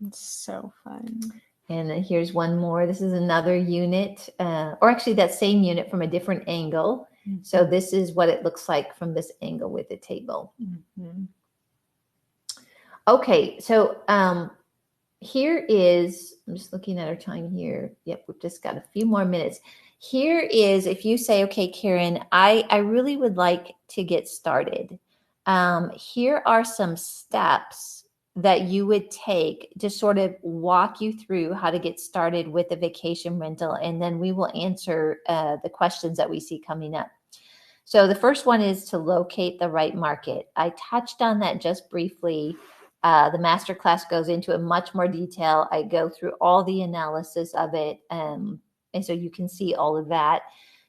It's so fun. And then here's one more. This is another unit, or actually that same unit from a different angle. Mm-hmm. So this is what it looks like from this angle with the table. Mm-hmm. Okay, so here is, I'm just looking at our time here. Yep, we've just got a few more minutes. Here is, if you say, okay, Karen, I really would like to get started. Here are some steps that you would take to sort of walk you through how to get started with a vacation rental. And then we will answer the questions that we see coming up. So the first one is to locate the right market. I touched on that just briefly. The masterclass goes into it much more detail. I go through all the analysis of it, and so you can see all of that.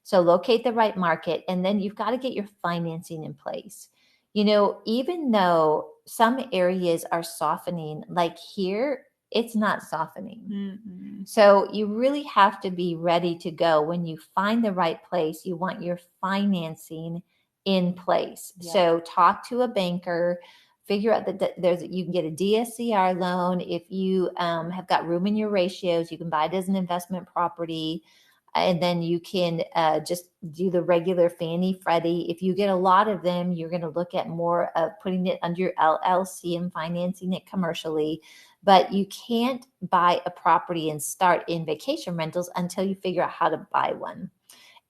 So locate the right market, and then you've got to get your financing in place. You know, even though some areas are softening, like here, it's not softening. Mm-hmm. So you really have to be ready to go when you find the right place. You want your financing in place. Yeah. So talk to a banker, figure out that you can get a DSCR loan. If you have got room in your ratios, you can buy it as an investment property. And then you can just do the regular Fannie Freddie. If you get a lot of them, you're going to look at more of putting it under your LLC and financing it commercially. But you can't buy a property and start in vacation rentals until you figure out how to buy one.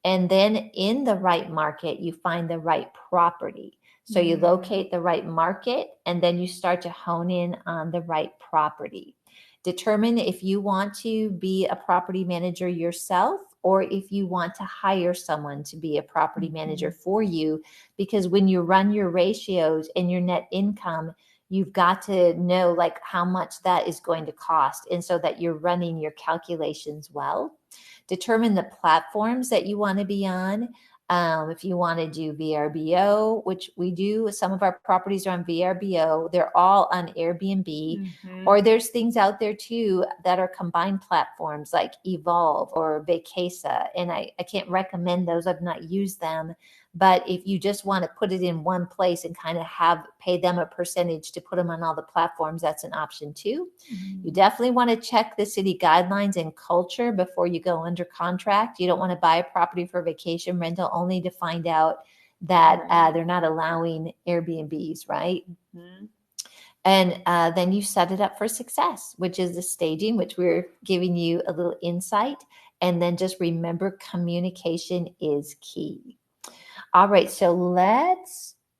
And then in the right market, you find the right property. So you locate the right market, and then you start to hone in on the right property. Determine if you want to be a property manager yourself or if you want to hire someone to be a property manager for you. Because when you run your ratios and your net income, you've got to know like how much that is going to cost, and so that you're running your calculations well. Determine the platforms that you want to be on. If you want to do VRBO, which we do, some of our properties are on VRBO, they're all on Airbnb, or there's things out there too that are combined platforms like Evolve or Vacasa. And I can't recommend those. I've not used them. But if you just want to put it in one place and kind of pay them a percentage to put them on all the platforms, that's an option too. You definitely want to check the city guidelines and culture before you go under contract. You don't want to buy a property for vacation rental only to find out that they're not allowing Airbnbs, right? And then you set it up for success, which is the staging, which we're giving you a little insight. And then just remember, communication is key. All right, so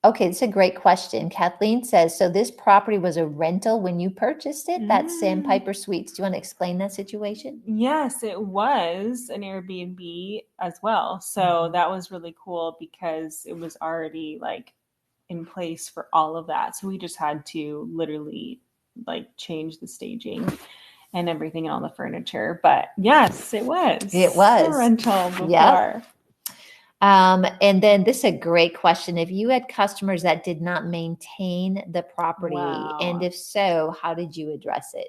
okay, it's a great question. Kathleen says, so this property was a rental when you purchased it? That's Sandpiper Suites. Do you want to explain that situation? Yes, it was an Airbnb as well. So that was really cool because it was already like in place for all of that. So we just had to literally like change the staging and everything and all the furniture. But yes, it was. It was. A rental before. Yep. And then this is a great question. If you had customers that did not maintain the property, and if so, how did you address it?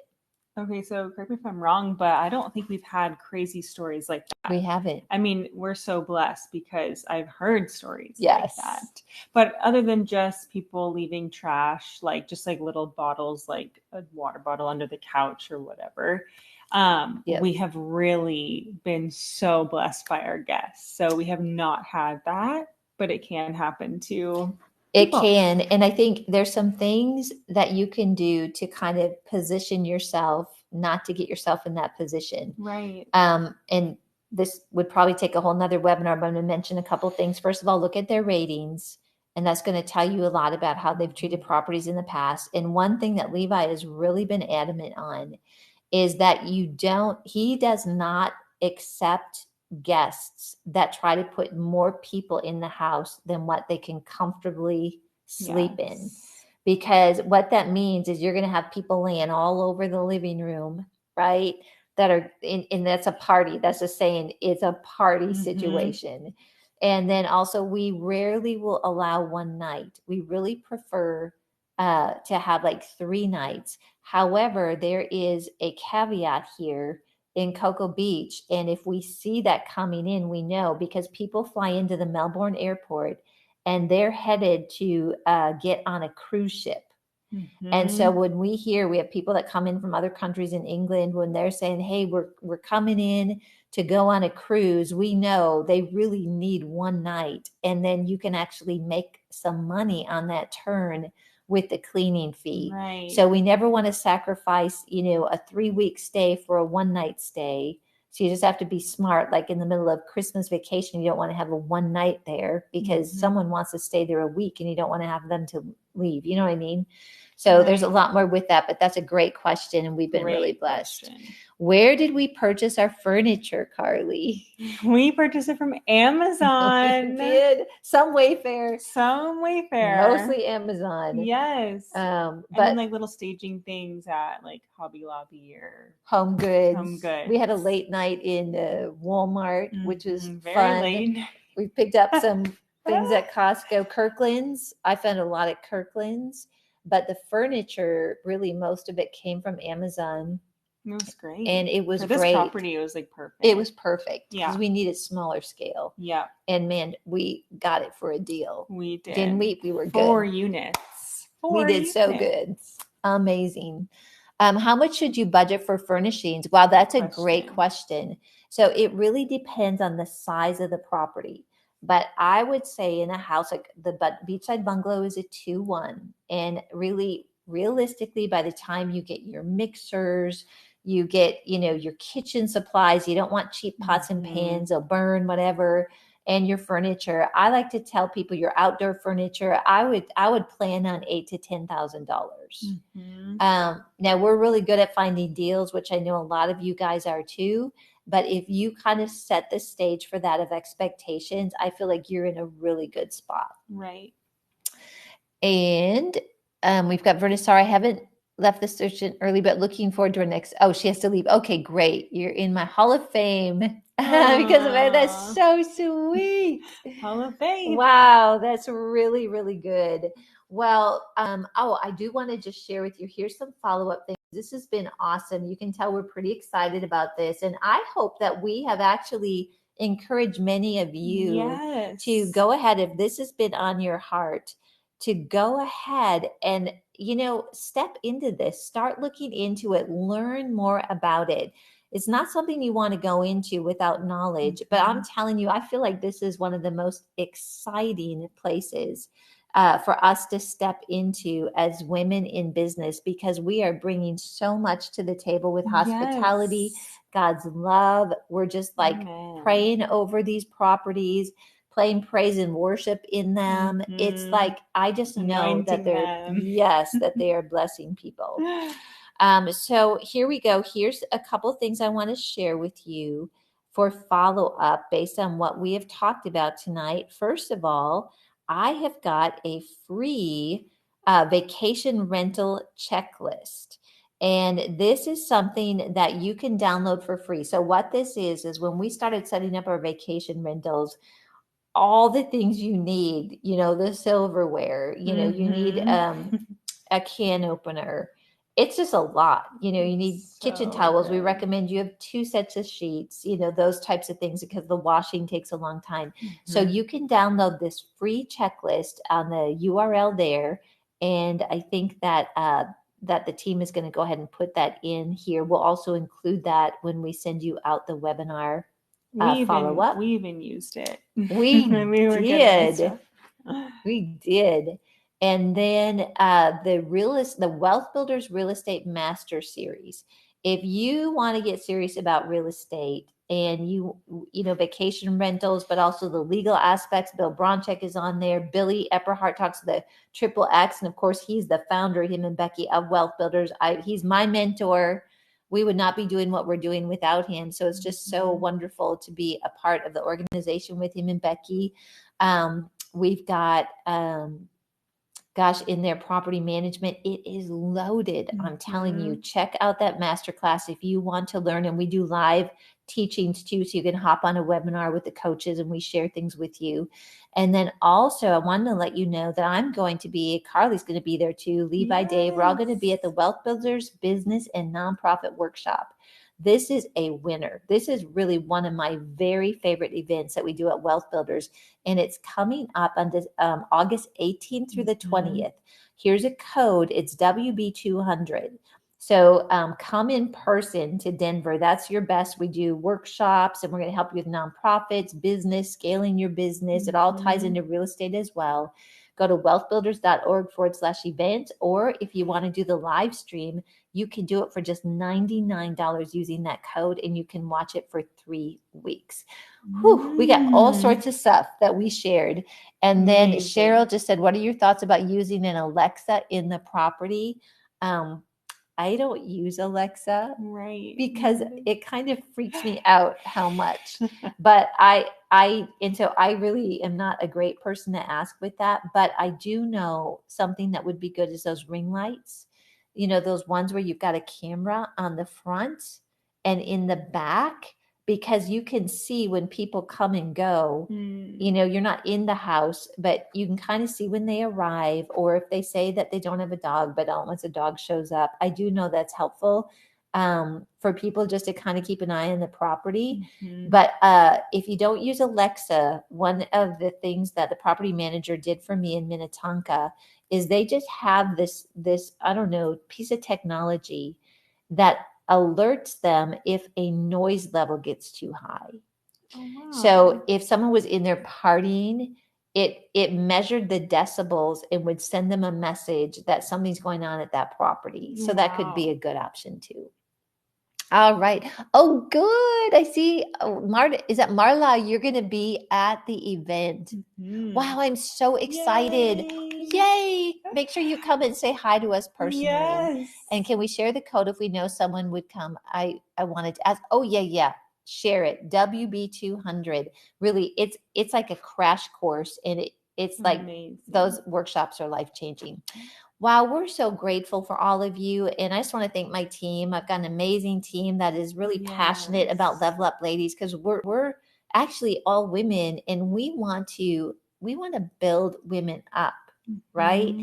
Okay, so correct me if I'm wrong, but I don't think we've had crazy stories like that. We haven't. I mean, we're so blessed because I've heard stories like that. But other than just people leaving trash, like just like little bottles, like a water bottle under the couch or whatever, we have really been so blessed by our guests. So we have not had that, but it can happen to It can. And I think there's some things that you can do to kind of position yourself, not to get yourself in that position. Right. And this would probably take a whole nother webinar, but I'm going to mention a couple of things. First of all, look at their ratings. And that's going to tell you a lot about how they've treated properties in the past. And one thing that Levi has really been adamant on is that he does not accept guests that try to put more people in the house than what they can comfortably sleep in. Because what that means is you're going to have people laying all over the living room, right? That are and that's a party. That's just saying it's a party situation. And then also we rarely will allow one night. We really prefer to have like 3 nights. However, there is a caveat here in Cocoa Beach. And if we see that coming in, we know, because people fly into the Melbourne airport and they're headed to get on a cruise ship. And so Mm-hmm. when we hear, we have people that come in from other countries in England, when they're saying, hey, we're coming in to go on a cruise, we know they really need one night. And then you can actually make some money on that turn with the cleaning fee. Right. So we never want to sacrifice, a 3-week stay for a one night stay. So you just have to be smart. Like in the middle of Christmas vacation, you don't want to have a one night there because someone wants to stay there a week and you don't want to have them to leave. You know what I mean? So there's a lot more with that, but that's a great question, and we've been really blessed. Where did we purchase our furniture, Carly? We purchased it from Amazon. We did. Some Wayfair. Mostly Amazon. Yes. But and then like little staging things at like Hobby Lobby or Home Goods. We had a late night in Walmart, which was very fun. late. We picked up some things at Costco. Kirkland's. I found a lot at Kirkland's. But the furniture, really, most of it came from Amazon. It was great. And it was For this great. property, it was like perfect. It was perfect. Yeah. Because we needed smaller scale. Yeah. And man, we got it for a deal. We did. Didn't we? We were good. 4 units. We did so good. Amazing. How much should you budget for furnishings? Wow, that's a great question. So it really depends on the size of the property. But I would say in a house, like the beachside bungalow is a 2-1. And really, realistically, by the time you get your mixers, you get, your kitchen supplies, you don't want cheap pots and pans, they'll burn, whatever. And your furniture, I like to tell people your outdoor furniture, I would plan on $8,000 to $10,000. Now we're really good at finding deals, which I know a lot of you guys are too. But if you kind of set the stage for that of expectations, I feel like you're in a really good spot. Right. And we've got Verna. Sorry, I haven't left the search early, but looking forward to her next. Oh, she has to leave. Okay, great. You're in my Hall of Fame because of it. That's so sweet. Hall of Fame. Wow, that's really, really good. Well, I do want to just share with you. Here's some follow-up things. This has been awesome. You can tell we're pretty excited about this. And I hope that we have actually encouraged many of you to go ahead, if this has been on your heart, to go ahead and, step into this, start looking into it, learn more about it. It's not something you want to go into without knowledge, but I'm telling you, I feel like this is one of the most exciting places for us to step into as women in business, because we are bringing so much to the table with hospitality, God's love. We're just like praying over these properties, playing praise and worship in them. It's like, I just know that that they are blessing people. So here we go. Here's a couple of things I want to share with you for follow-up based on what we have talked about tonight. First of all, I have got a free vacation rental checklist. And this is something that you can download for free. So what this is when we started setting up our vacation rentals, all the things you need, the silverware, you need a can opener. It's just a lot. You need kitchen towels. We recommend you have 2 sets of sheets, those types of things, because the washing takes a long time. So you can download this free checklist on the URL there. And I think that that the team is going to go ahead and put that in here. We'll also include that when we send you out the webinar follow up. We even used it. We did. We did. And then the Wealth Builders Real Estate Master Series. If you want to get serious about real estate and you vacation rentals, but also the legal aspects, Bill Bronchek is on there. Billy Epperhart talks to the Triple X. And of course, he's the founder, him and Becky, of Wealth Builders. He's my mentor. We would not be doing what we're doing without him. So it's just so wonderful to be a part of the organization with him and Becky. We've got, in their property management, it is loaded. I'm telling you, check out that masterclass if you want to learn. And we do live teachings too, so you can hop on a webinar with the coaches and we share things with you. And then also, I wanted to let you know that Carly's going to be there too, Levi, Dave. We're all going to be at the Wealth Builders Business and Nonprofit Workshop. This is a winner. This is really one of my very favorite events that we do at Wealth Builders. And it's coming up on this, August 18th through the 20th. here's a code. It's WB200. So come in person to Denver. That's your best. We do workshops and we're going to help you with nonprofits, business, scaling your business. It all ties into real estate as well. Go to wealthbuilders.org/event. Or if you want to do the live stream, you can do it for just $99 using that code and you can watch it for 3 weeks. Whew, we got all sorts of stuff that we shared. And then Cheryl just said, what are your thoughts about using an Alexa in the property? I don't use Alexa, right? Because it kind of freaks me out how much. But and so I really am not a great person to ask with that. But I do know something that would be good is those ring lights. You know, those ones where you've got a camera on the front and in the back, because you can see when people come and go. You know, you're not in the house, but you can kind of see when they arrive, or if they say that they don't have a dog, but once a dog shows up. I do know that's helpful for people just to kind of keep an eye on the property. But if you don't use Alexa, one of the things that the property manager did for me in Minnetonka is they just have this I don't know, piece of technology that alerts them if a noise level gets too high. Oh, wow. So if someone was in there partying, it measured the decibels and would send them a message that something's going on at that property. So that could be a good option too. All right. Oh, good. I see. Oh, Marta, is that Marla? You're going to be at the event. Wow, I'm so excited. Yay. Make sure you come and say hi to us personally. Yes. And can we share the code if we know someone would come? I wanted to ask. Oh, yeah. Share it. WB200. Really, it's like a crash course, and it's like amazing. Those workshops are life-changing. Wow, we're so grateful for all of you. And I just want to thank my team. I've got an amazing team that is really passionate about Level Up Ladies, because we're actually all women and we want to build women up, right?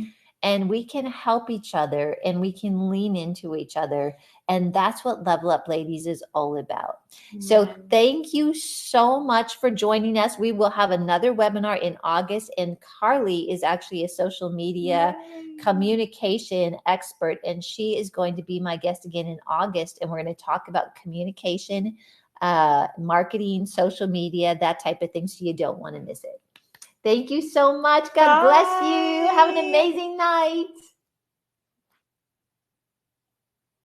And we can help each other and we can lean into each other. And that's what Level Up Ladies is all about. So thank you so much for joining us. We will have another webinar in August, and Carly is actually a social media communication expert, and she is going to be my guest again in August, and we're going to talk about communication, marketing, social media, that type of thing, so you don't want to miss it. Thank you so much. God bless you. Have an amazing night.